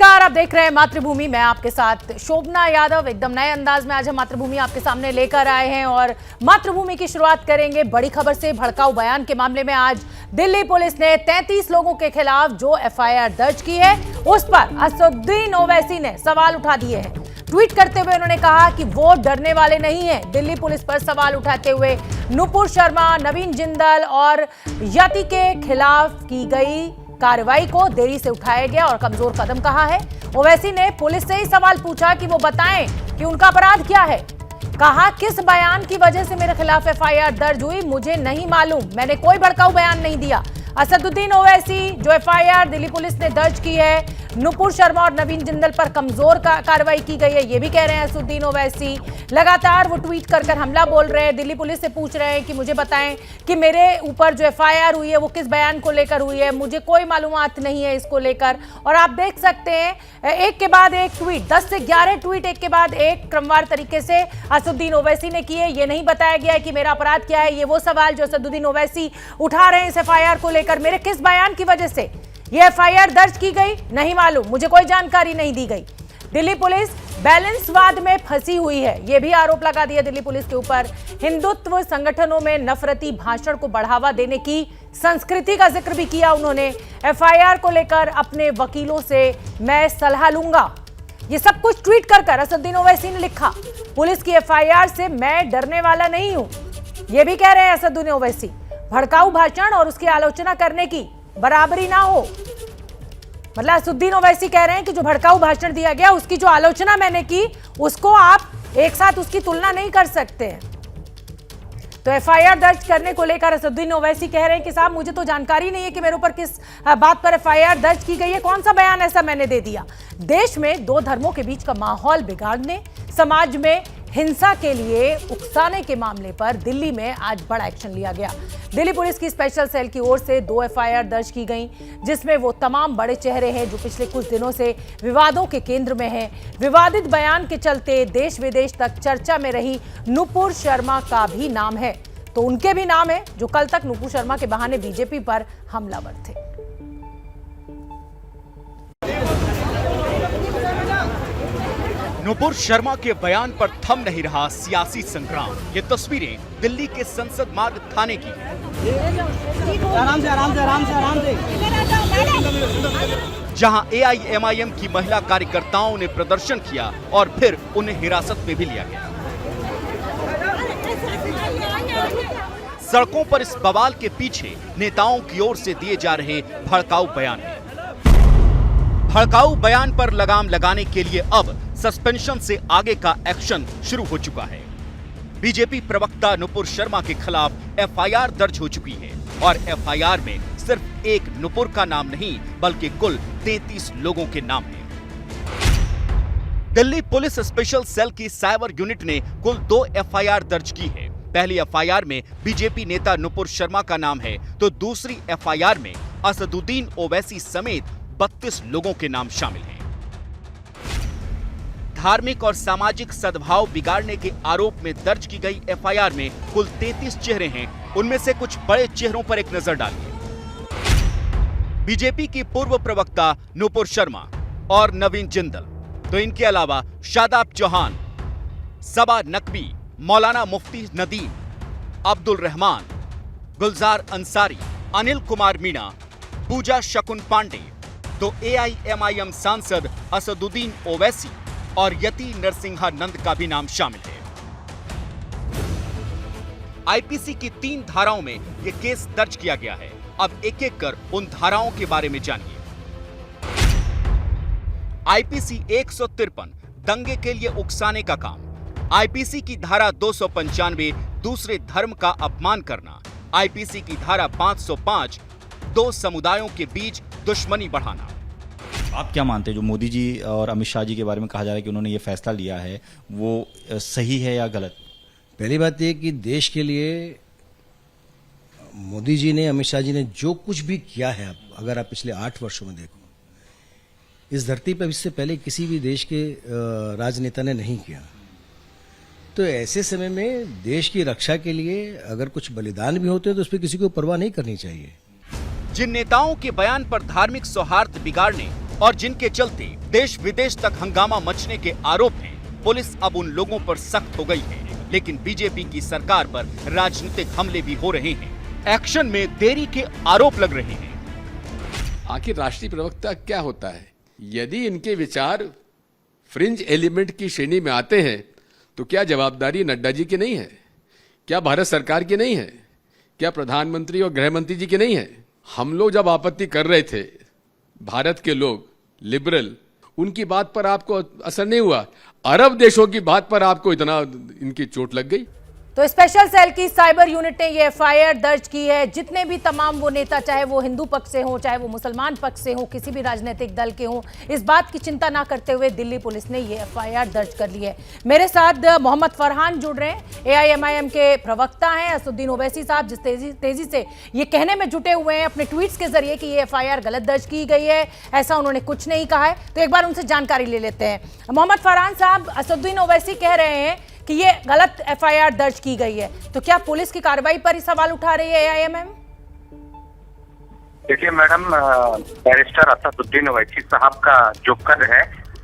नमस्कार, आप देख रहे हैं मातृभूमि। मैं आपके साथ शोभना यादव। एकदम नए अंदाज में आज हम मातृभूमि आपके सामने लेकर आए हैं और मातृभूमि की शुरुआत करेंगे बड़ी खबर से। भड़काऊ बयान के मामले में आज दिल्ली पुलिस ने 33 लोगों के खिलाफ जो एफआईआर दर्ज की है उस पर असदुद्दीन ओवैसी ने सवाल उठा दिए हैं। ट्वीट करते हुए उन्होंने कहा कि वो डरने वाले नहीं है। दिल्ली पुलिस पर सवाल उठाते हुए नुपुर शर्मा, नवीन जिंदल और यति के खिलाफ की गई कार्रवाई को देरी से उठाया गया और कमजोर कदम कहा है। ओवैसी ने पुलिस से ही सवाल पूछा कि वो बताएं कि उनका अपराध क्या है। कहा, किस बयान की वजह से मेरे खिलाफ एफआईआर दर्ज हुई मुझे नहीं मालूम, मैंने कोई भड़काऊ बयान नहीं दिया। असदुद्दीन ओवैसी जो एफआईआर दिल्ली पुलिस ने दर्ज की है, नुपुर शर्मा और नवीन जिंदल पर कमजोर कार्रवाई की गई है, ये भी कह रहे हैं असदुद्दीन ओवैसी। लगातार वो ट्वीट कर हमला बोल रहे हैं। दिल्ली पुलिस से पूछ रहे हैं कि मुझे बताएं कि मेरे ऊपर जो एफआईआर हुई है वो किस बयान को लेकर हुई है, मुझे कोई मालूमात नहीं है इसको लेकर। और आप देख सकते हैं एक के बाद एक ट्वीट, 10 से 11 ट्वीट एक के बाद एक क्रमवार तरीके से असदुद्दीन ओवैसी ने किए। ये नहीं बताया गया है कि मेरा अपराध क्या है। ये वो सवाल जो असदुद्दीन ओवैसी उठा रहे हैं इस एफआईआर को लेकर, मेरे किस बयान की वजह से ये एफआईआर दर्ज की गई नहीं मालूम, मुझे कोई जानकारी नहीं दी गई। दिल्ली पुलिस बैलेंसवाद में फंसी हुई है, यह भी आरोप लगा दिया दिल्ली पुलिस के ऊपर। हिंदुत्व संगठनों में नफरती भाषण को बढ़ावा देने की संस्कृति का जिक्र भी किया उन्होंने। एफआईआर को लेकर अपने वकीलों से मैं सलाह लूंगा, ये सब कुछ ट्वीट कर असदुद्दीन ओवैसी ने लिखा। पुलिस की एफआईआर से मैं डरने वाला नहीं हूं, यह भी कह रहे हैं असदुद्दीन ओवैसी। भड़काऊ भाषण और उसकी आलोचना करने की बराबरी ना हो, मतलब असदुद्दीन ओवैसी कह रहे हैं कि जो भड़काऊ भाषण दिया गया उसकी जो आलोचना मैंने की उसको आप एक साथ उसकी तुलना नहीं कर सकते हैं। तो एफआईआर दर्ज करने को लेकर असदुद्दीन ओवैसी कह रहे हैं कि साहब मुझे तो जानकारी नहीं है कि मेरे ऊपर किस बात पर एफआईआर दर्ज की गई है, कौन सा बयान ऐसा मैंने दे दिया। देश में दो धर्मों के बीच का माहौल बिगाड़ने, समाज में हिंसा के लिए उकसाने के मामले पर दिल्ली में आज बड़ा एक्शन लिया गया। दिल्ली पुलिस की स्पेशल सेल की ओर से 2 एफआईआर दर्ज की गई, जिसमें वो तमाम बड़े चेहरे हैं जो पिछले कुछ दिनों से विवादों के केंद्र में हैं। विवादित बयान के चलते देश विदेश तक चर्चा में रही नुपुर शर्मा का भी नाम है, तो उनके भी नाम है जो कल तक नुपुर शर्मा के बहाने बीजेपी पर हमलावर थे। नुपुर शर्मा के बयान पर थम नहीं रहा सियासी संग्राम। ये तस्वीरें दिल्ली के संसद मार्ग थाने की। आराम से। जहां एआईएमआईएम की महिला कार्यकर्ताओं ने प्रदर्शन किया और फिर उन्हें हिरासत में भी लिया गया। सड़कों पर इस बवाल के पीछे नेताओं की ओर से दिए जा रहे भड़काऊ बयान हैं। भड़काऊ बयान पर लगाम लगाने के लिए अब सस्पेंशन से आगे का एक्शन शुरू हो चुका है। बीजेपी प्रवक्ता नुपुर शर्मा के खिलाफ एफआईआर दर्ज हो चुकी है और एफआईआर में सिर्फ एक नुपुर का नाम नहीं बल्कि कुल 33 लोगों के नाम हैं। दिल्ली पुलिस स्पेशल सेल की साइबर यूनिट ने कुल 2 एफआईआर दर्ज की है। पहली एफआईआर में बीजेपी नेता नुपुर शर्मा का नाम है, तो दूसरी एफआईआर में असदुद्दीन ओवैसी समेत 32 लोगों के नाम शामिल हैं। धार्मिक और सामाजिक सद्भाव बिगाड़ने के आरोप में दर्ज की गई एफआईआर में कुल 33 चेहरे हैं। उनमें से कुछ बड़े चेहरों पर एक नजर डालिए। बीजेपी की पूर्व प्रवक्ता नुपुर शर्मा और नवीन जिंदल, तो इनके अलावा शादाब चौहान, सबा नकवी, मौलाना मुफ्ती नदीम, अब्दुल रहमान, गुलजार अंसारी, अनिल कुमार मीणा, पूजा शकुन पांडे, तो एआईएमआईएम सांसद असदुद्दीन ओवैसी और यति नरसिंहानंद का भी नाम शामिल है। आईपीसी की 3 धाराओं में यह केस दर्ज किया गया है। अब एक एक कर उन धाराओं के बारे में जानिए। आईपीसी 153 दंगे के लिए उकसाने का काम। आईपीसी की धारा 295 दूसरे धर्म का अपमान करना। आईपीसी की धारा 505 दो समुदायों के बीच दुश्मनी बढ़ाना। आप क्या मानते हैं जो मोदी जी और अमित शाह जी के बारे में कहा जा रहा है कि उन्होंने ये फैसला लिया है, वो सही है या गलत? पहली बात यह कि देश के लिए मोदी जी ने, अमित शाह जी ने जो कुछ भी किया है, अगर आप पिछले 8 वर्षों में देखो, इस धरती पर इससे पहले किसी भी देश के राजनेता ने नहीं किया। तो ऐसे समय में देश की रक्षा के लिए अगर कुछ बलिदान भी होते हैं तो उस पर किसी को परवाह नहीं करनी चाहिए। जिन नेताओं के बयान पर धार्मिक सौहार्द बिगाड़ने, और जिनके चलते देश विदेश तक हंगामा मचने के आरोप हैं। पुलिस अब उन लोगों पर सख्त हो गई है, लेकिन बीजेपी की सरकार पर राजनीतिक हमले भी हो रहे हैं। एक्शन में देरी के आरोप लग रहे हैं। आखिर राष्ट्रीय प्रवक्ता क्या होता है? यदि इनके विचार फ्रिंज एलिमेंट की श्रेणी में आते हैं तो क्या जवाबदारी नड्डा जी की नहीं है? क्या भारत सरकार की नहीं है? क्या प्रधानमंत्री और गृह मंत्री जी की नहीं है? हम लोग जब आपत्ति कर रहे थे, भारत के लोग लिबरल, उनकी बात पर आपको असर नहीं हुआ। अरब देशों की बात पर आपको इतना इनकी चोट लग गई। तो स्पेशल सेल की साइबर यूनिट ने ये एफआईआर दर्ज की है। जितने भी तमाम वो नेता, चाहे वो हिंदू पक्ष से हो, चाहे वो मुसलमान पक्ष से हो, किसी भी राजनीतिक दल के हो, इस बात की चिंता ना करते हुए दिल्ली पुलिस ने ये एफआईआर दर्ज कर ली है। मेरे साथ मोहम्मद फरहान जुड़ रहे हैं, एआईएमआईएम के प्रवक्ता हैं। असदुद्दीन ओवैसी साहब जिस तेजी से ये कहने में जुटे हुए हैं अपने ट्वीट्स के जरिए कि ये एफआईआर गलत दर्ज की गई है, ऐसा उन्होंने कुछ नहीं कहा है। तो एक बार उनसे जानकारी ले लेते हैं। मोहम्मद फरहान साहब, असदुद्दीन ओवैसी कह रहे हैं कि ये गलत एफआईआर दर्ज की गई है, तो क्या पुलिस की कार्रवाई पर ही सवाल उठा रही है एआईएमआईएम? देखिए मैडम, बैरिस्टर असदुद्दीन ओवैसी साहब का जो कद है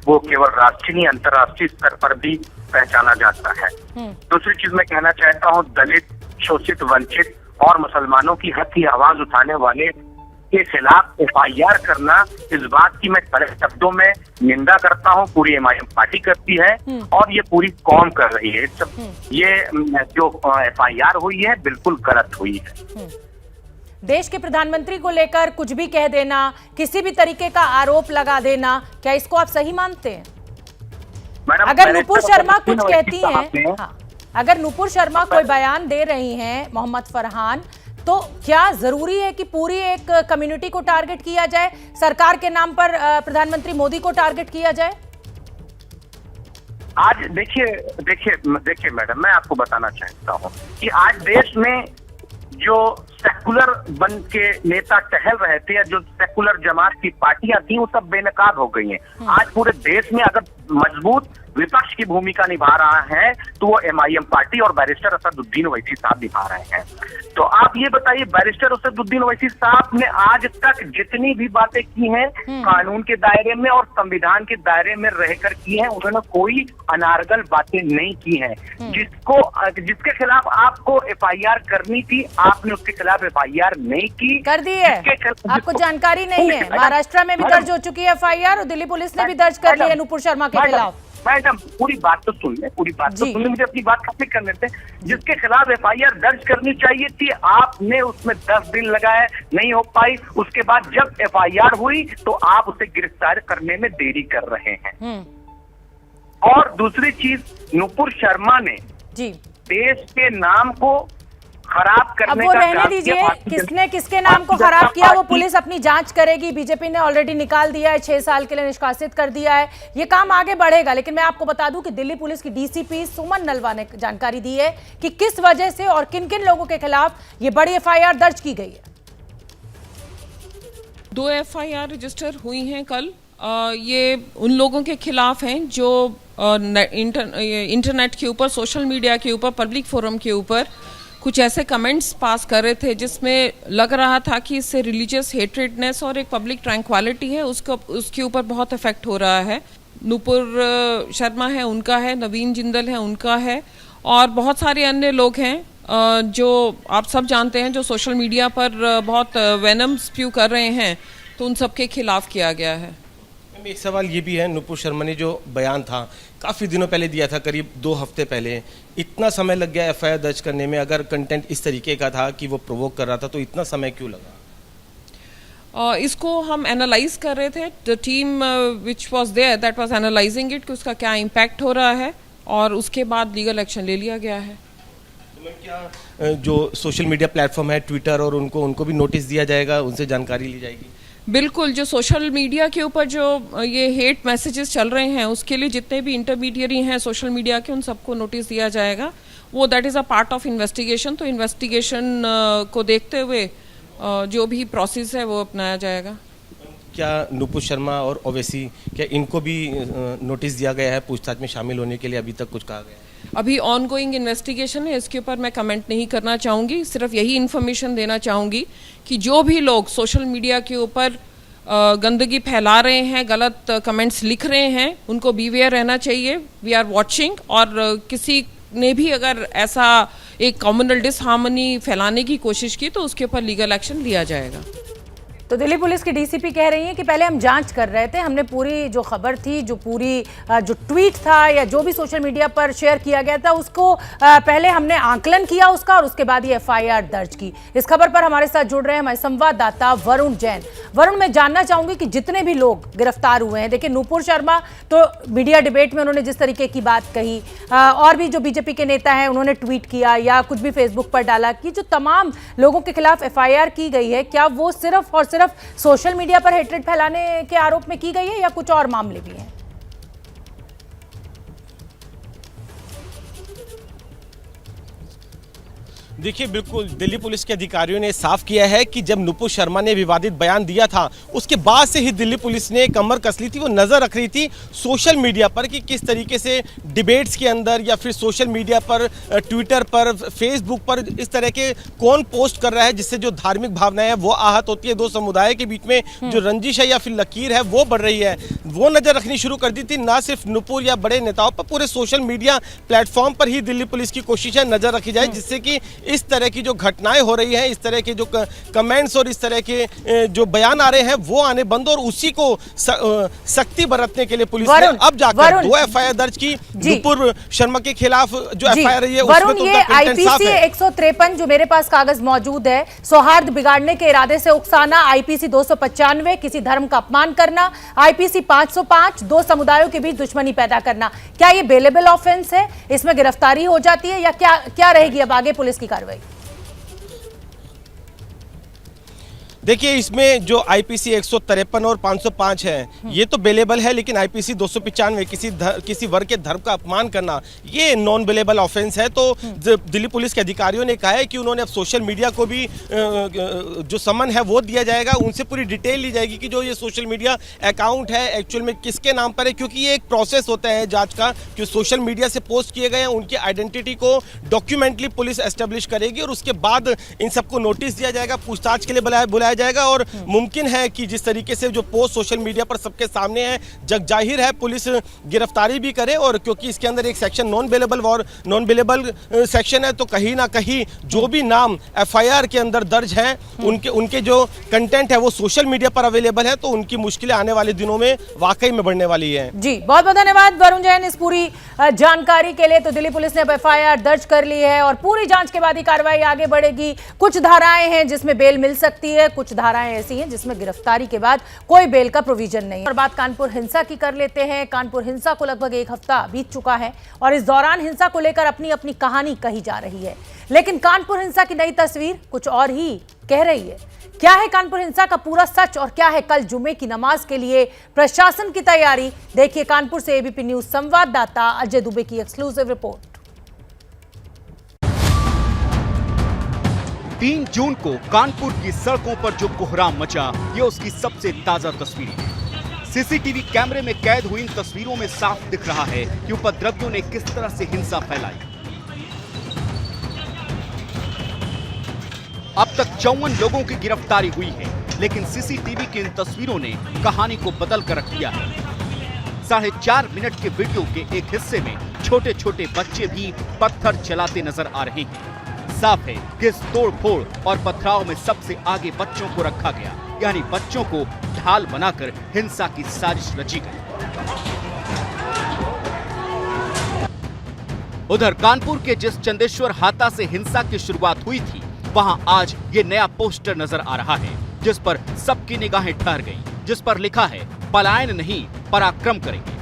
वो केवल राष्ट्रीय नहीं अंतर्राष्ट्रीय स्तर पर भी पहचाना जाता है। दूसरी चीज मैं कहना चाहता हूँ, दलित, शोषित, वंचित और मुसलमानों की हक की आवाज उठाने वाले के खिलाफ एफआईआर करना, इस बात की मैं कड़े शब्दों में निंदा करता हूं। पूरी एमआईएम पार्टी करती है और ये पूरी कौम कर रही है। ये जो एफआईआर हुई है बिल्कुल गलत हुई है। देश के प्रधानमंत्री को लेकर कुछ भी कह देना, किसी भी तरीके का आरोप लगा देना, क्या इसको आप सही मानते हैं? अगर नुपुर शर्मा कुछ कहती हैं, हाँ, अगर नुपुर शर्मा कोई बयान दे रही हैं मोहम्मद फरहान, तो क्या जरूरी है कि पूरी एक कम्युनिटी को टारगेट किया जाए, सरकार के नाम पर प्रधानमंत्री मोदी को टारगेट किया जाए? आज देखिए मैडम, मैं आपको बताना चाहता हूँ कि आज देश में जो सेकुलर बन के नेता टहल रहे थे या जो सेकुलर जमात की पार्टियां थी वो सब बेनकाब हो गई हैं। आज पूरे देश में अगर मजबूत विपक्ष की भूमिका निभा रहा है तो वो एमआईएम पार्टी और बैरिस्टर असदुद्दीन ओवैसी साहब निभा रहे हैं। तो आप ये बताइए, बैरिस्टर असदुद्दीन ओवैसी साहब ने आज तक जितनी भी बातें की हैं कानून के दायरे में और संविधान के दायरे में रहकर की हैं, उन्होंने कोई अनारगल बातें नहीं की हैं। जिसके खिलाफ आपको एफआईआर करनी थी, आपने उसके खिलाफ एफआईआर नहीं की, कर दी है। आपको जानकारी नहीं है? महाराष्ट्र में भी दर्ज हो चुकी है एफआईआर और दिल्ली पुलिस ने भी दर्ज कर ली है नुपुर शर्मा के खिलाफ। मैडम पूरी बात तो सुन ले, मुझे अपनी बात कंप्लीट करने दें। जिसके खिलाफ एफआईआर दर्ज करनी चाहिए थी, आपने उसमें 10 दिन लगाए, नहीं हो पाई। उसके बाद जब एफआईआर हुई तो आप उसे गिरफ्तार करने में देरी कर रहे हैं। और दूसरी चीज, नुपुर शर्मा ने जी देश के नाम को खराब करने अब वो रहने दीजिए, किसने किसके नाम को खराब किया वो पुलिस अपनी जांच करेगी। बीजेपी ने ऑलरेडी निकाल दिया है, 6 साल के लिए निष्कासित कर दिया है, ये काम आगे बढ़ेगा। लेकिन मैं आपको बता दूं कि दिल्ली पुलिस की डीसीपी सुमन नलवा ने जानकारी दी है कि किस वजह से और किन किन लोगों के खिलाफ ये बड़ी एफआईआर दर्ज की गई है। 2 एफआईआर रजिस्टर हुई हैं कल। ये उन लोगों के खिलाफ हैं जो इंटरनेट के ऊपर, सोशल मीडिया के ऊपर, पब्लिक फोरम के ऊपर कुछ ऐसे कमेंट्स पास कर रहे थे जिसमें लग रहा था कि इससे रिलीजियस हेट्रेडनेस और एक पब्लिक ट्रैंक्विलिटी है उसके ऊपर बहुत इफेक्ट हो रहा है। नुपुर शर्मा है उनका है, नवीन जिंदल है उनका है, और बहुत सारे अन्य लोग हैं जो आप सब जानते हैं जो सोशल मीडिया पर बहुत वेनम स्प्यू कर रहे हैं, तो उन सब के खिलाफ किया गया है। एक सवाल ये भी है, नुपुर शर्मा ने जो बयान था काफ़ी दिनों पहले दिया था, करीब 2 हफ्ते पहले, इतना समय लग गया एफआईआर दर्ज करने में। अगर कंटेंट इस तरीके का था कि वो प्रोवोक कर रहा था तो इतना समय क्यों लगा? इसको हम एनालाइज कर रहे थे। The team which was there that was analysing it कि उसका क्या इम्पैक्ट हो रहा है, और उसके बाद लीगल एक्शन ले लिया गया है। तो क्या जो सोशल मीडिया प्लेटफॉर्म है ट्विटर और उनको भी नोटिस दिया जाएगा, उनसे जानकारी ली जाएगी? बिल्कुल, जो सोशल मीडिया के ऊपर जो ये हेट मैसेजेस चल रहे हैं उसके लिए जितने भी इंटरमीडियरी हैं सोशल मीडिया के, उन सबको नोटिस दिया जाएगा। वो that is a part of investigation. तो इन्वेस्टिगेशन को देखते हुए जो भी प्रोसेस है वो अपनाया जाएगा। क्या नुपुर शर्मा और ओवैसी, क्या इनको भी नोटिस दिया गया है पूछताछ में शामिल होने के लिए? अभी तक कुछ कहा गया है? अभी ऑनगोइंग इन्वेस्टिगेशन है, इसके ऊपर मैं कमेंट नहीं करना चाहूँगी। सिर्फ यही इन्फॉर्मेशन देना चाहूँगी कि जो भी लोग सोशल मीडिया के ऊपर गंदगी फैला रहे हैं, गलत कमेंट्स लिख रहे हैं, उनको बीवेयर रहना चाहिए। वी आर वॉचिंग, और किसी ने भी अगर ऐसा एक कम्युनल डिसहार्मनी फैलाने की कोशिश की तो उसके ऊपर लीगल एक्शन लिया जाएगा। तो दिल्ली पुलिस की डीसीपी कह रही हैं कि पहले हम जांच कर रहे थे, हमने पूरी जो खबर थी, जो पूरी जो ट्वीट था या जो भी सोशल मीडिया पर शेयर किया गया था, उसको पहले हमने आंकलन किया उसका, और उसके बाद ये एफआईआर दर्ज की। इस खबर पर हमारे साथ जुड़ रहे हैं हमारे संवाददाता वरुण जैन। वरुण, मैं जानना चाहूंगी कि जितने भी लोग गिरफ्तार हुए हैं, देखिए नूपुर शर्मा तो मीडिया डिबेट में उन्होंने जिस तरीके की बात कही, और भी जो बीजेपी के नेता हैं उन्होंने ट्वीट किया या कुछ भी फेसबुक पर डाला कि जो तमाम लोगों के खिलाफ एफआईआर की गई है, क्या वो सिर्फ और सिर्फ सोशल मीडिया पर हेट्रेड फैलाने के आरोप में की गई है या कुछ और मामले भी हैं? देखिए, बिल्कुल दिल्ली पुलिस के अधिकारियों ने साफ किया है कि जब नुपुर शर्मा ने विवादित बयान दिया था, उसके बाद से ही दिल्ली पुलिस ने कमर कस ली थी। वो नज़र रख रही थी सोशल मीडिया पर कि किस तरीके से डिबेट्स के अंदर या फिर सोशल मीडिया पर, ट्विटर पर, फेसबुक पर इस तरह के कौन पोस्ट कर रहा है जिससे जो धार्मिक भावनाएं हैं वो आहत होती है। दो समुदाय के बीच में जो रंजिश है या फिर लकीर है वो बढ़ रही है, वो नज़र रखनी शुरू कर दी थी। ना सिर्फ नुपुर या बड़े नेताओं पर, पूरे सोशल मीडिया प्लेटफॉर्म पर ही दिल्ली पुलिस की कोशिश है नज़र रखी जाए, जिससे कि इस तरह की जो घटनाएं हो रही हैं, इस तरह के जो कमेंट्स और इस तरह के जो बयान आ रहे हैं वो आने बंद, और उसी को सख्ती बरतने के लिए पुलिस ने अब जाकर 2 एफआईआर दर्ज की नुपुर शर्मा के खिलाफ। जो एफआईआर है उसमें तो ये आईपीसी 153 जो मेरे पास कागज मौजूद है, सौहार्द बिगाड़ने के इरादे से उकसाना, आईपीसी 295 किसी धर्म का अपमान करना, आईपीसी 505 दो समुदायों के बीच दुश्मनी पैदा करना। क्या ये बेलेबल ऑफेंस है? इसमें गिरफ्तारी हो जाती है या क्या रहेगी अब आगे पुलिस की कार्रवाई? देखिए, इसमें जो आईपीसी 153 और 505 है ये तो बेलेबल है, लेकिन आईपीसी 295 किसी वर्ग के धर्म का अपमान करना ये नॉन बेलेबल ऑफेंस है। तो दिल्ली पुलिस के अधिकारियों ने कहा है कि उन्होंने अब सोशल मीडिया को भी जो समन है वो दिया जाएगा, उनसे पूरी डिटेल ली जाएगी कि जो ये सोशल मीडिया अकाउंट है एक्चुअल में किसके नाम पर है, क्योंकि ये एक प्रोसेस होता है जांच का कि सोशल मीडिया से पोस्ट किए गए हैं उनकी आइडेंटिटी को डॉक्यूमेंटली पुलिस एस्टेब्लिश करेगी, और उसके बाद इन सबको नोटिस दिया जाएगा, पूछताछ के लिए बुलाया जाएगा। और मुमकिन है कि जिस तरीके से जो पोस्ट सोशल मीडिया पर सबके सामने है, जग जाहिर है पुलिस गिरफ्तारी भी करे, और क्योंकि इसके अंदर एक सेक्शन नॉन बेलेबल सेक्शन है, तो कहीं ना कहीं जो भी नाम एफआईआर के अंदर दर्ज हैं उनके जो कंटेंट है वो सोशल मीडिया पर अवेलेबल है, तो उनकी मुश्किलें आने वाले दिनों में वाकई में बढ़ने वाली है। जी, बहुत बहुत धन्यवाद वरुण जैन इस पूरी जानकारी के लिए। तो दिल्ली पुलिस ने अब एफआईआर दर्ज कर ली है और पूरी जांच के बाद ही कार्रवाई आगे बढ़ेगी। कुछ धाराएं हैं जिसमें बेल मिल सकती है, कुछ धाराएं ऐसी हैं जिसमें गिरफ्तारी के बाद कोई बेल का प्रोविजन नहीं। और बात कानपुर हिंसा की कर लेते हैं। कानपुर हिंसा को लगभग 1 हफ्ता बीत चुका है और इस दौरान हिंसा को लेकर अपनी अपनी कहानी कही जा रही है, लेकिन कानपुर हिंसा की नई तस्वीर कुछ और ही कह रही है। क्या है कानपुर हिंसा का पूरा सच और क्या है कल जुमे की नमाज के लिए प्रशासन की तैयारी? देखिए कानपुर से एबीपी न्यूज संवाददाता अजय दुबे की एक्सक्लूसिव रिपोर्ट। 3 जून को कानपुर की सड़कों पर जो कोहराम मचा, ये उसकी सबसे ताजा तस्वीरें हैं। सीसीटीवी कैमरे में कैद हुई इन तस्वीरों में साफ दिख रहा है कि उपद्रवियों ने किस तरह से हिंसा फैलाई। अब तक 54 लोगों की गिरफ्तारी हुई है, लेकिन सीसीटीवी की इन तस्वीरों ने कहानी को बदल कर रख दिया है। 4.5 मिनट के वीडियो के एक हिस्से में छोटे छोटे बच्चे भी पत्थर चलाते नजर आ रहे हैं। साफ है कि इस तोड़फोड़ और पथराव में सबसे आगे बच्चों को रखा गया, यानी बच्चों को ढाल बनाकर हिंसा की साजिश रची गई। उधर कानपुर के जिस चंदेश्वर हाता से हिंसा की शुरुआत हुई थी, वहां आज ये नया पोस्टर नजर आ रहा है, जिस पर सबकी निगाहें ठहर गईं, जिस पर लिखा है पलायन नहीं पराक्रम करेंगे।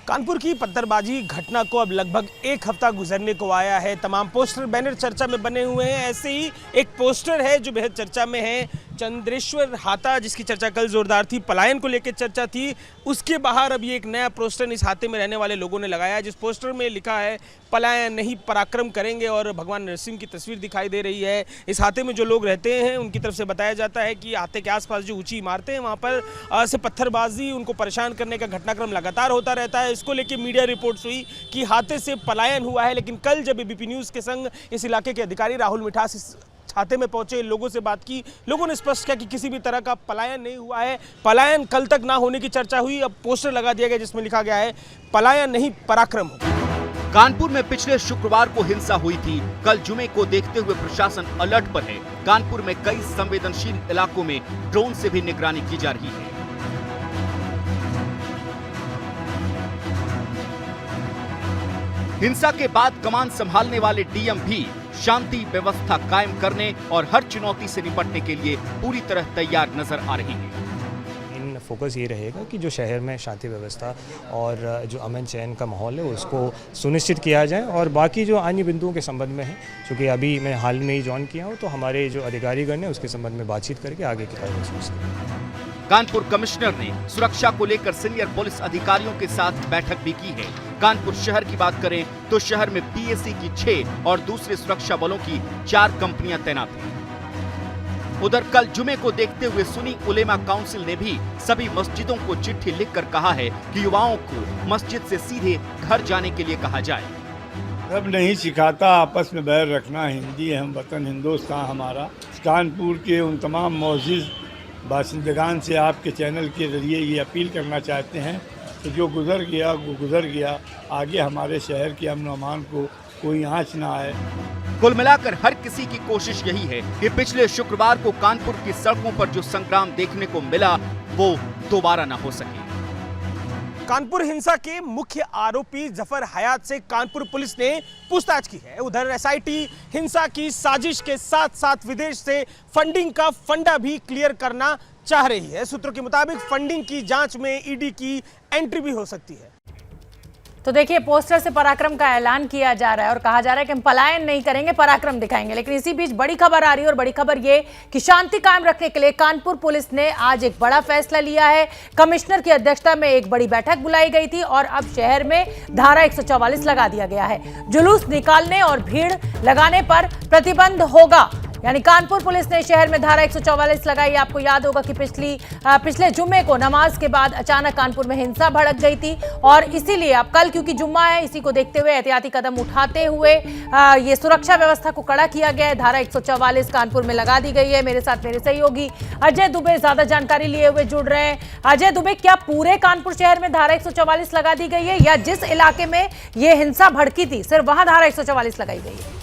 कानपुर की पत्थरबाजी घटना को अब लगभग 1 हफ्ता गुजरने को आया है। तमाम पोस्टर बैनर चर्चा में बने हुए हैं। ऐसे ही एक पोस्टर है जो बेहद चर्चा में है, चंद्रेश्वर हाता, जिसकी चर्चा कल जोरदार थी, पलायन को लेकर चर्चा थी। उसके बाहर अब ये एक नया पोस्टर इस हाते में रहने वाले लोगों ने लगाया, जिस पोस्टर में लिखा है पलायन नहीं पराक्रम करेंगे, और भगवान नरसिंह की तस्वीर दिखाई दे रही है। इस हाते में जो लोग रहते हैं उनकी तरफ से बताया जाता है कि हाते के आसपास जो ऊंची इमारतें हैं वहाँ पर से पत्थरबाजी, उनको परेशान करने का घटनाक्रम लगातार होता रहता है। इसको लेकर मीडिया रिपोर्ट्स हुई कि हाते से पलायन हुआ है, लेकिन कल जब एबीपी न्यूज़ के संग इस इलाके के अधिकारी राहुल मिठास छाते में पहुंचे, लोगों से बात की, लोगों ने स्पष्ट किया कि किसी भी तरह का पलायन नहीं हुआ है। पलायन कल तक ना होने की चर्चा हुई, अब पोस्टर लगा दिया गया जिसमें लिखा गया है पलायन नहीं पराक्रम हो। कानपुर में पिछले शुक्रवार को हिंसा हुई थी। कल जुमे को देखते हुए प्रशासन अलर्ट पर है। कानपुर में कई संवेदनशील इलाकों में ड्रोन से भी निगरानी की जा रही है। हिंसा के बाद कमान संभालने वाले डीएम भी शांति व्यवस्था कायम करने और हर चुनौती से निपटने के लिए पूरी तरह तैयार नजर आ रही हैं। फोकस ये रहेगा कि जो शहर में शांति व्यवस्था और जो अमन चैन का माहौल है उसको सुनिश्चित किया जाए, और बाकी जो अन्य बिंदुओं के संबंध में है, चूँकि अभी मैं हाल में ही ज्वाइन किया हूँ, तो हमारे जो अधिकारीगण हैं उसके संबंध में बातचीत करके आगे की कार्रवाई करेंगे। कानपुर कमिश्नर ने सुरक्षा को लेकर सीनियर पुलिस अधिकारियों के साथ बैठक भी की है। कानपुर शहर की बात करें तो शहर में पीएसी की 6 और दूसरे सुरक्षा बलों की 4 कंपनियां तैनात हैं। उधर कल जुमे को देखते हुए सुन्नी उलेमा काउंसिल ने भी सभी मस्जिदों को चिट्ठी लिखकर कहा है कि युवाओं को मस्जिद से सीधे घर जाने के लिए कहा जाए। रब नहीं सिखाता आपस में बैर रखना, हिंदी हम वतन हिंदुस्तान हमारा। कानपुर के उन तमाम मौजूद बासिंदगान से आपके चैनल के जरिए ये अपील करना चाहते हैं कि जो गुजर गया वो गुजर गया, आगे हमारे शहर के अमन अमान को कोई आँच ना आए। कुल मिलाकर हर किसी की कोशिश यही है कि पिछले शुक्रवार को कानपुर की सड़कों पर जो संग्राम देखने को मिला वो दोबारा न हो सके। कानपुर हिंसा के मुख्य आरोपी जफर हयात से कानपुर पुलिस ने पूछताछ की है। उधर एसआईटी हिंसा की साजिश के साथ साथ विदेश से फंडिंग का फंडा भी क्लियर करना चाह रही है। सूत्रों के मुताबिक फंडिंग की जांच में ईडी की एंट्री भी हो सकती है। तो देखिए, पोस्टर से पराक्रम का ऐलान किया जा रहा है और कहा जा रहा है कि हम पलायन नहीं करेंगे, पराक्रम दिखाएंगे। लेकिन इसी बीच बड़ी खबर आ रही है, और बड़ी खबर ये कि शांति कायम रखने के लिए कानपुर पुलिस ने आज एक बड़ा फैसला लिया है। कमिश्नर की अध्यक्षता में एक बड़ी बैठक बुलाई गई थी और अब शहर में धारा 144 लगा दिया गया है। जुलूस निकालने और भीड़ लगाने पर प्रतिबंध होगा। यानी कानपुर पुलिस ने शहर में धारा 144 लगाई। आपको याद होगा कि पिछले जुम्मे को नमाज के बाद अचानक कानपुर में हिंसा भड़क गई थी, और इसीलिए अब कल क्योंकि जुम्मा है, इसी को देखते हुए एहतियाती कदम उठाते हुए ये सुरक्षा व्यवस्था को कड़ा किया गया है। धारा 144 कानपुर में लगा दी गई है। मेरे साथ मेरे सहयोगी अजय दुबे ज्यादा जानकारी लिए हुए जुड़ रहे हैं। अजय दुबे, क्या पूरे कानपुर शहर में धारा 144 लगा दी गई है, या जिस इलाके में ये हिंसा भड़की थी सिर्फ वहां धारा 144 लगाई गई है?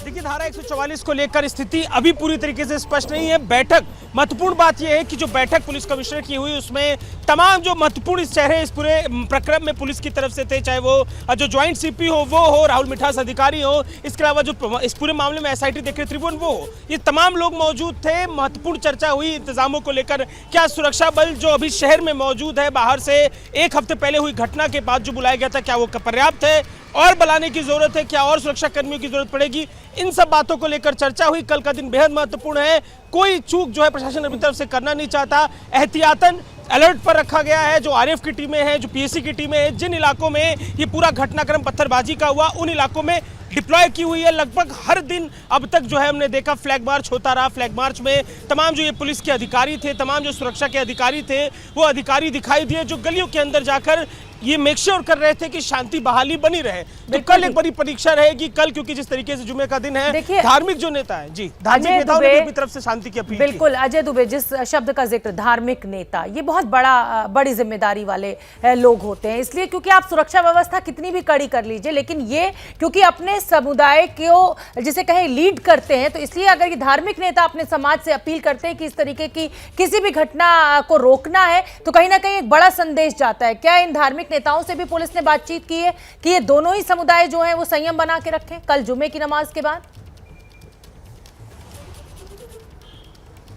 देखिए, धारा 144 को लेकर स्थिति अभी पूरी तरीके से स्पष्ट नहीं है। बैठक, महत्वपूर्ण बात यह है कि जो बैठक पुलिस कमिश्नर की हुई उसमें तमाम जो महत्वपूर्ण चेहरे इस पूरे प्रकरण में पुलिस की तरफ से थे, चाहे वो जो ज्वाइंट सीपी हो राहुल मिठास अधिकारी हो, इसके अलावा जो इस पूरे मामले में एसआईटी देख रहे त्रिभुवन वो हो, ये तमाम लोग मौजूद थे। महत्वपूर्ण चर्चा हुई इंतजामों को लेकर। क्या सुरक्षा बल जो अभी शहर में मौजूद है, बाहर से एक हफ्ते पहले हुई घटना के बाद जो बुलाया गया था, क्या वो पर्याप्त है और बुलाने की जरूरत है, क्या और सुरक्षा कर्मियों की जरूरत पड़ेगी? इन सब बातों को लेकर चर्चा हुई। कल का दिन बेहद महत्वपूर्ण है। कोई चूक जो है प्रशासन अपनी तरफ से करना नहीं चाहता। एहतियातन अलर्ट पर रखा गया है। जो आरएफ की टीमें हैं, जो पीएसी की टीमें हैं, जिन इलाकों में ये पूरा घटनाक्रम पत्थरबाजी का हुआ, उन इलाकों में डिप्लॉय की हुई है। लगभग हर दिन अब तक जो है हमने देखा फ्लैग मार्च होता रहा। फ्लैग मार्च में तमाम जो ये पुलिस के अधिकारी थे, तमाम जो सुरक्षा के अधिकारी थे, वो अधिकारी दिखाई दिए जो गलियों के अंदर जाकर ये मेक श्योर कर रहे थे कि शांति बहाली बनी रहे। तो कल एक बड़ी परीक्षा रहेगी। कल क्योंकि जिस तरीके से जुमे का दिन है, धार्मिक जो नेता है जी, धार्मिक नेताओं ने अपनी तरफ से शांति की अपील की। बिल्कुल अजय दुबे, जिस शब्द का जिक्र धार्मिक नेता, ये बहुत बड़ी जिम्मेदारी वाले लोग होते हैं। इसलिए क्योंकि आप सुरक्षा व्यवस्था कितनी भी कड़ी कर लीजिए, लेकिन ये क्योंकि अपने समुदाय को जिसे कहें लीड करते हैं, तो इसलिए अगर ये धार्मिक नेता अपने समाज से अपील करते हैं कि इस तरीके की किसी भी घटना को रोकना है, तो कहीं ना कहीं एक बड़ा संदेश जाता है। क्या इन धार्मिक नेताओं से भी पुलिस ने बातचीत की है कि ये दोनों ही समुदाय जो हैं वो संयम बना के रखें कल जुमे की नमाज के बाद?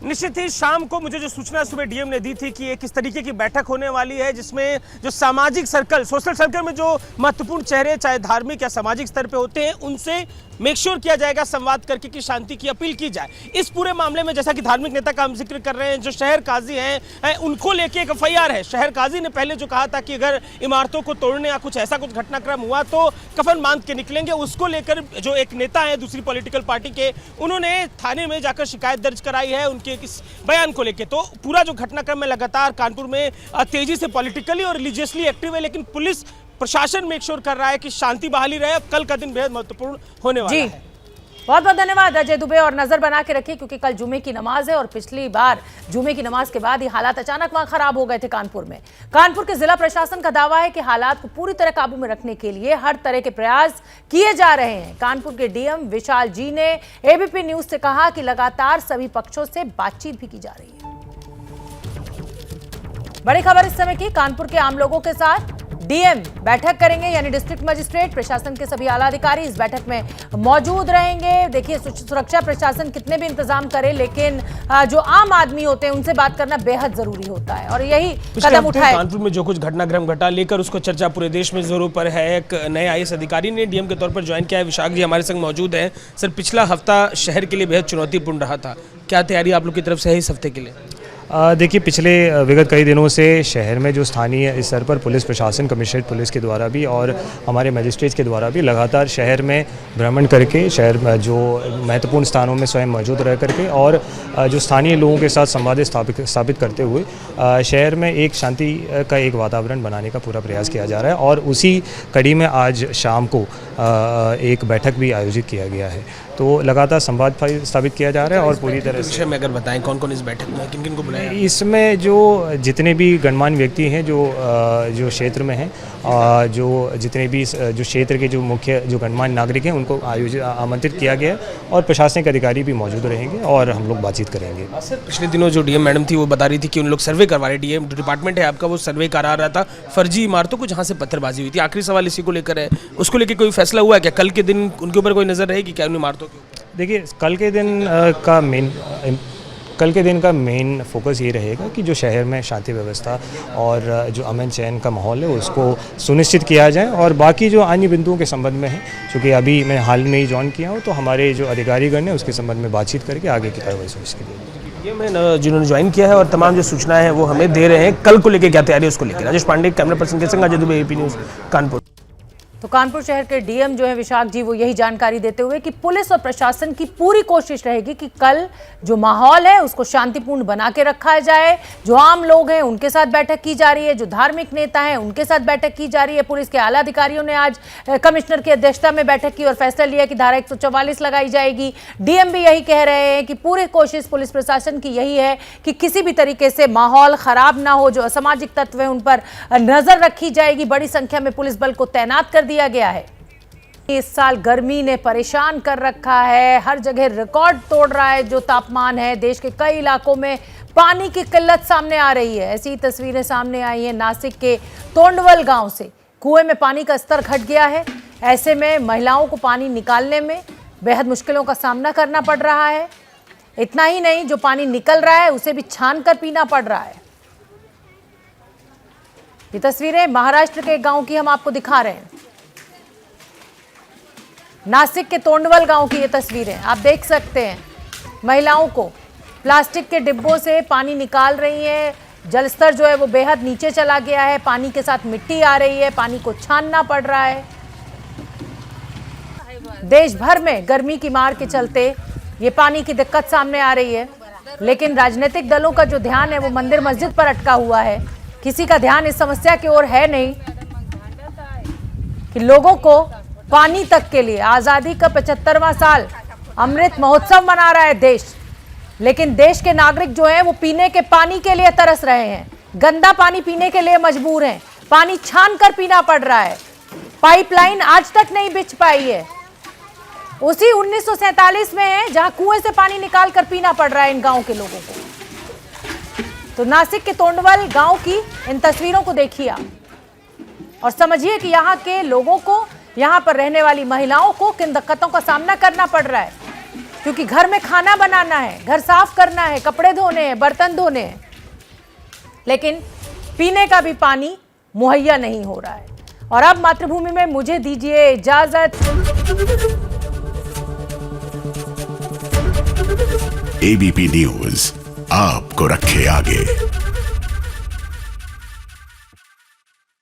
निश्चित ही शाम को मुझे जो सूचना सुबह डीएम ने दी थी कि एक इस तरीके की बैठक होने वाली है जिसमें जो सामाजिक सर्कल, सोशल सर्कल में जो महत्वपूर्ण चेहरे चाहे धार्मिक या सामाजिक स्तर पे होते हैं, उनसे मेक श्योर किया जाएगा संवाद करके कि शांति की अपील की जाए। इस पूरे मामले में जैसा कि धार्मिक नेता का हम जिक्र कर रहे हैं, जो शहर काजी हैं उनको लेके एक एफआईआर है। शहर काजी ने पहले जो कहा था कि अगर इमारतों को तोड़ने या कुछ ऐसा कुछ घटनाक्रम हुआ तो कफन बांध के निकलेंगे, उसको लेकर जो एक नेता है दूसरी पॉलिटिकल पार्टी के, उन्होंने थाने में जाकर शिकायत दर्ज कराई है उनके इस बयान को लेकर। तो पूरा जो घटनाक्रम है लगातार कानपुर में तेजी से पॉलिटिकली और रिलीजियसली एक्टिव है, लेकिन पुलिस प्रशासन मेक श्योर कर रहा है कि शांति बहाली रहे। कल का दिन बेहद महत्वपूर्ण होने वाला है। बहुत बहुत धन्यवाद अजय दुबे। और नजर बना के रखिए क्योंकि कल जुमे की नमाज है और पिछली बार जुमे की नमाज के बाद ही हालात अचानक वहां खराब हो गए थे कानपुर में। कानपुर के जिला प्रशासन का दावा है कि हालात को पूरी तरह काबू में रखने के लिए हर तरह के प्रयास किए जा रहे हैं। कानपुर के डीएम विशाल जी ने एबीपी न्यूज से कहा कि लगातार सभी पक्षों से बातचीत भी की जा रही है। बड़ी खबर इस समय की, कानपुर के आम लोगों के साथ डीएम बैठक करेंगे, यानी डिस्ट्रिक्ट मजिस्ट्रेट, प्रशासन के सभी आला अधिकारी इस बैठक में मौजूद रहेंगे। देखिए, सुरक्षा प्रशासन कितने भी इंतजाम करे, लेकिन जो आम आदमी होते हैं उनसे बात करना बेहद जरूरी होता है और यही कदम उठाए। कानपुर में जो कुछ घटनाक्रम घटा लेकर उसको चर्चा पूरे देश में जोरों पर है। एक नए आईएएस अधिकारी ने डीएम के तौर पर ज्वाइन किया है। विशाख जी हमारे संग मौजूद हैं। सर, पिछला हफ्ता शहर के लिए बेहद चुनौतीपूर्ण रहा था, क्या तैयारी आप लोग की तरफ से है इस हफ्ते के लिए? देखिए, पिछले विगत कई दिनों से शहर में जो स्थानीय स्तर पर पुलिस प्रशासन, कमिश्नरेट पुलिस के द्वारा भी और हमारे मजिस्ट्रेट्स के द्वारा भी लगातार शहर में भ्रमण करके, शहर में जो महत्वपूर्ण स्थानों में स्वयं मौजूद रह करके और जो स्थानीय लोगों के साथ संवाद स्थापित करते हुए शहर में एक शांति का एक वातावरण बनाने का पूरा प्रयास किया जा रहा है। और उसी कड़ी में आज शाम को एक बैठक भी आयोजित किया गया है। तो लगातार संवाद स्थापित किया जा रहा है और पूरी तरह से में अगर बताएं कौन कौन इस बैठक में, किन किन को बुलाया? इसमें जो जितने भी गणमान्य व्यक्ति हैं जो क्षेत्र में हैं, जो जितने भी जो क्षेत्र के जो मुख्य जो गणमान्य नागरिक हैं उनको आमंत्रित किया गया और प्रशासनिक अधिकारी भी मौजूद रहेंगे और हम लोग बातचीत करेंगे। सर, पिछले दिनों जो डीएम मैडम थी वो बता रही थी कि उन लोग सर्वे करवा रहे, डीएम डिपार्टमेंट है आपका, वो सर्वे करा रहा था फर्जी इमारतों को जहाँ से पत्थरबाजी हुई थी। आखिरी सवाल इसी को लेकर है, उसको लेकर कोई फैसला हुआ है क्या? कल के दिन उनके ऊपर कोई नजर रहेगी क्या उन इमारतों? देखिए, कल के दिन का मेन फोकस ये रहेगा कि जो शहर में शांति व्यवस्था और जो अमन चैन का माहौल है उसको सुनिश्चित किया जाए। और बाकी जो अन्य बिंदुओं के संबंध में है, क्योंकि अभी मैं हाल में ही ज्वाइन किया हूँ, तो हमारे जो अधिकारीगण हैं उसके संबंध में बातचीत करके आगे की कार्रवाई सुनिश्चित की ये मैं जिन्होंने ज्वाइन किया है और तमाम जो सूचनाएं हैं वो हमें दे रहे हैं। कल को लेकर क्या तैयारी है उसको लेकर। राजेश पांडे, कैमरा पर्सन के संग, अजय दुबे, एबीपी न्यूज, कानपुर। तो कानपुर शहर के डीएम जो है विशाख जी, वो यही जानकारी देते हुए कि पुलिस और प्रशासन की पूरी कोशिश रहेगी कि कल जो माहौल है उसको शांतिपूर्ण बना के रखा जाए। जो आम लोग हैं उनके साथ बैठक की जा रही है, जो धार्मिक नेता हैं उनके साथ बैठक की जा रही है। पुलिस के आला अधिकारियों ने आज कमिश्नर की अध्यक्षता में बैठक की और फैसला लिया कि धारा 144 लगाई जाएगी। डीएम भी यही कह रहे हैं कि पूरी कोशिश पुलिस प्रशासन की यही है कि किसी भी तरीके से माहौल खराब ना हो, जो असामाजिक तत्व हैं उन पर नजर रखी जाएगी। बड़ी संख्या में पुलिस बल को तैनात कर दिया गया है। इस साल गर्मी ने परेशान कर रखा है, हर जगह रिकॉर्ड तोड़ रहा है जो तापमान है। देश के कई इलाकों में पानी की किल्लत सामने आ रही है। ऐसी तस्वीरें सामने आई हैं नासिक के तोंडवल गांव से। कुएं में पानी का स्तर घट गया है। ऐसे में महिलाओं को पानी निकालने में बेहद मुश्किलों का सामना करना पड़ रहा है। इतना ही नहीं, जो पानी निकल रहा है उसे भी छान कर पीना पड़ रहा है। ये तस्वीरें महाराष्ट्र के गांव की हम आपको दिखा रहे हैं। नासिक के तोंडवल गांव की ये तस्वीरें आप देख सकते हैं। महिलाओं को प्लास्टिक के डिब्बों से पानी निकाल रही हैं। जलस्तर जो है वो बेहद नीचे चला गया है। पानी के साथ मिट्टी आ रही है, पानी को छानना पड़ रहा है। देश भर में गर्मी की मार के चलते ये पानी की दिक्कत सामने आ रही है, लेकिन राजनीतिक दलों का जो ध्यान है वो मंदिर मस्जिद पर अटका हुआ है। किसी का ध्यान इस समस्या की ओर है नहीं कि लोगों को पानी तक के लिए। आजादी का 75वां साल, अमृत महोत्सव मना रहा है देश, लेकिन देश के नागरिक जो हैं वो पीने के पानी के लिए तरस रहे हैं। गंदा पानी पीने के लिए मजबूर हैं। पानी छान कर पीना पड़ रहा है। पाइपलाइन आज तक नहीं बिछ पाई है। उसी 1947 में है जहां कुएं से पानी निकाल कर पीना पड़ रहा है इन गांव के लोगों को। तो नासिक के तोंडवल गांव की इन तस्वीरों को देखिए आप और समझिए कि यहाँ के लोगों को, यहाँ पर रहने वाली महिलाओं को किन दिक्कतों का सामना करना पड़ रहा है। क्योंकि घर में खाना बनाना है, घर साफ करना है, कपड़े धोने हैं, बर्तन धोने हैं, लेकिन पीने का भी पानी मुहैया नहीं हो रहा है। और अब मातृभूमि में मुझे दीजिए इजाजत। एबीपी न्यूज आपको रखे आगे।